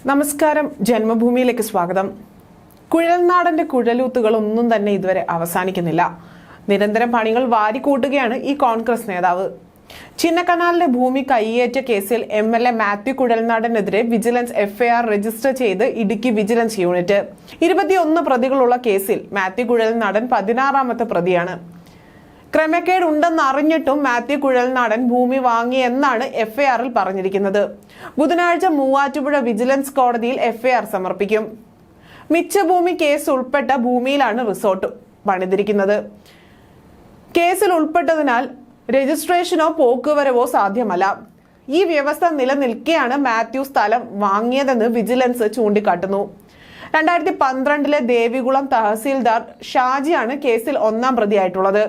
നമസ്കാരം, ജന്മഭൂമിയിലേക്ക് സ്വാഗതം. കുഴൽനാടന്റെ കുഴലൂത്തുകളൊന്നും തന്നെ ഇതുവരെ അവസാനിക്കുന്നില്ല. നിരന്തരം പണികൾ വാരിക്കൂട്ടുകയാണ് ഈ കോൺഗ്രസ് നേതാവ്. ചിന്നക്കനാലിന്റെ ഭൂമി കൈയേറ്റ കേസിൽ MLA മാത്യു കുഴൽനാടനെതിരെ വിജിലൻസ് FIR രജിസ്റ്റർ ചെയ്ത് ഇടുക്കി വിജിലൻസ് യൂണിറ്റ്. 21 പ്രതികളുള്ള കേസിൽ മാത്യു കുഴൽനാടൻ 16ാമത്തെ പ്രതിയാണ്. ക്രമക്കേട് ഉണ്ടെന്ന് അറിഞ്ഞിട്ടും മാത്യു കുഴൽനാടൻ ഭൂമി വാങ്ങിയെന്നാണ് FIR-ൽ പറഞ്ഞിരിക്കുന്നത്. ബുധനാഴ്ച മൂവാറ്റുപുഴ വിജിലൻസ് കോടതിയിൽ FIR സമർപ്പിക്കും. മിച്ചഭൂമി കേസ് ഉൾപ്പെട്ട ഭൂമിയിലാണ് റിസോർട്ട് പണിതിരിക്കുന്നത്. കേസിൽ ഉൾപ്പെട്ടതിനാൽ രജിസ്ട്രേഷനോ പോക്കുവരവോ സാധ്യമല്ല. ഈ വ്യവസ്ഥ നിലനിൽക്കെയാണ് മാത്യു സ്ഥലം വാങ്ങിയതെന്ന് വിജിലൻസ് ചൂണ്ടിക്കാട്ടുന്നു. 2012 ദേവികുളം തഹസീൽദാർ ഷാജിയാണ് കേസിൽ 1ാം പ്രതിയായിട്ടുള്ളത്.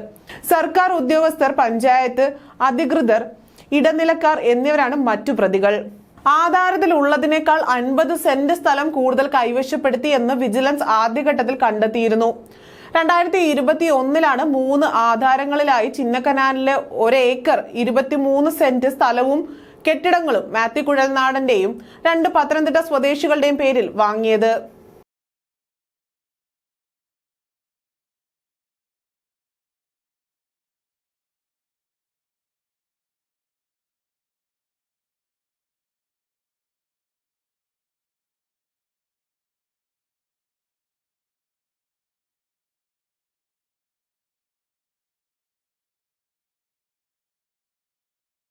സർക്കാർ ഉദ്യോഗസ്ഥർ, പഞ്ചായത്ത് അധികൃതർ, ഇടനിലക്കാർ എന്നിവരാണ് മറ്റു പ്രതികൾ. ആധാരത്തിൽ ഉള്ളതിനേക്കാൾ 50 സെന്റ് സ്ഥലം കൂടുതൽ കൈവശപ്പെടുത്തി എന്ന് വിജിലൻസ് ആദ്യഘട്ടത്തിൽ കണ്ടെത്തിയിരുന്നു. 2021 3 ആധാരങ്ങളിലായി ചിന്നക്കനാലിലെ 1 ഏക്കർ 23 സെന്റ് സ്ഥലവും കെട്ടിടങ്ങളും മാത്യു കുഴൽനാടന്റെയും 2 പത്തനംതിട്ട സ്വദേശികളുടെയും പേരിൽ വാങ്ങിയത്.